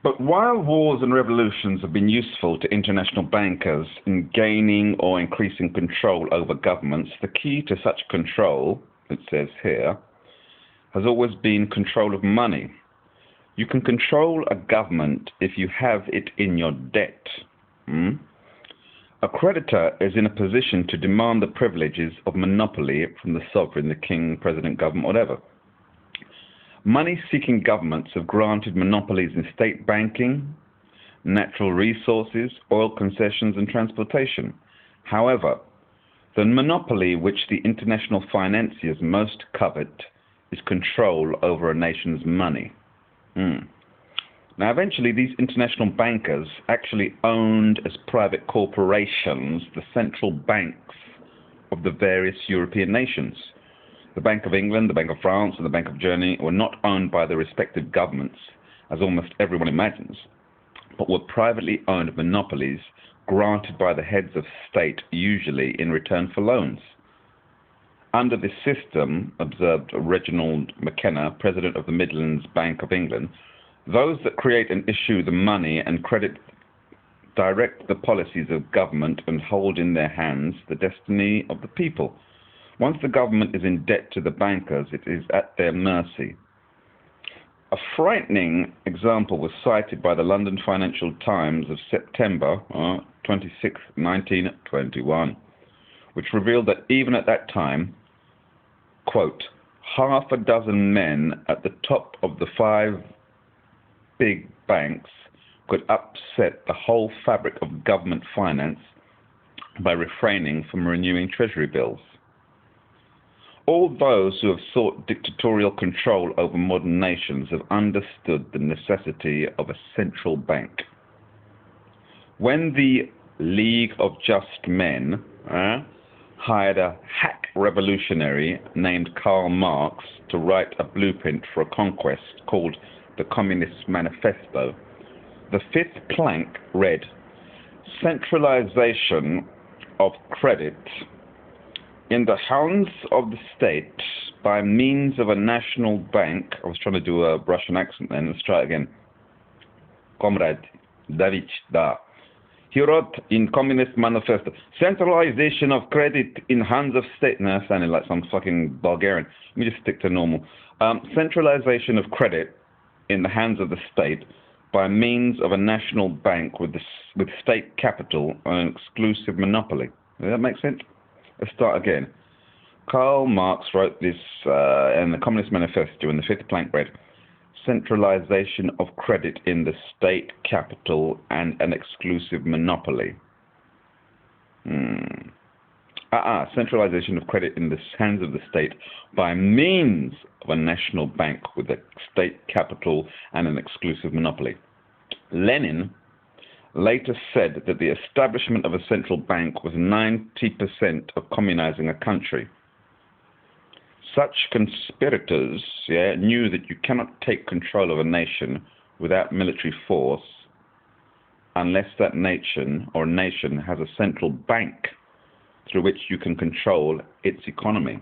But while wars and revolutions have been useful to international bankers in gaining or increasing control over governments, the key to such control, it says here, has always been control of money. You can control a government if you have it in your debt. A creditor is in a position to demand the privileges of monopoly from the sovereign, the king, president, government, whatever. Money-seeking governments have granted monopolies in state banking, natural resources, oil concessions, and transportation. However, the monopoly which the international financiers most covet is control over a nation's money. Now, eventually, these international bankers actually owned as private corporations the central banks of the various European nations. The Bank of England, the Bank of France, and the Bank of Germany were not owned by the respective governments, as almost everyone imagines, but were privately owned monopolies granted by the heads of state, usually in return for loans. Under this system, observed Reginald McKenna, president of the Midlands Bank of England, those that create and issue the money and credit direct the policies of government and hold in their hands the destiny of the people. Once the government is in debt to the bankers, it is at their mercy. A frightening example was cited by the London Financial Times of September 26, 1921, which revealed that even at that time, quote, half a dozen men at the top of the 5 big banks could upset the whole fabric of government finance by refraining from renewing treasury bills. All those who have sought dictatorial control over modern nations have understood the necessity of a central bank. When the League of Just Men hired a hack revolutionary named Karl Marx to write a blueprint for a conquest called the Communist Manifesto, the 5th plank read, centralization of credit in the hands of the state by means of a national bank. I was trying to do a Russian accent then. Let's try it again. Comrade David Da. He wrote in Communist Manifesto, centralization of credit in hands of state. Now, that sounded like some fucking Bulgarian. Let me just stick to normal. Centralization of credit in the hands of the state by means of a national bank with state capital and an exclusive monopoly. Does that make sense? Let's start again. Karl Marx wrote this in the Communist Manifesto in the 5th plank read, centralization of credit in the state capital and an exclusive monopoly. Centralization of credit in the hands of the state by means of a national bank with a state capital and an exclusive monopoly. Lenin later said that the establishment of a central bank was 90% of communizing a country. Such conspirators knew that you cannot take control of a nation without military force unless that nation has a central bank through which you can control its economy.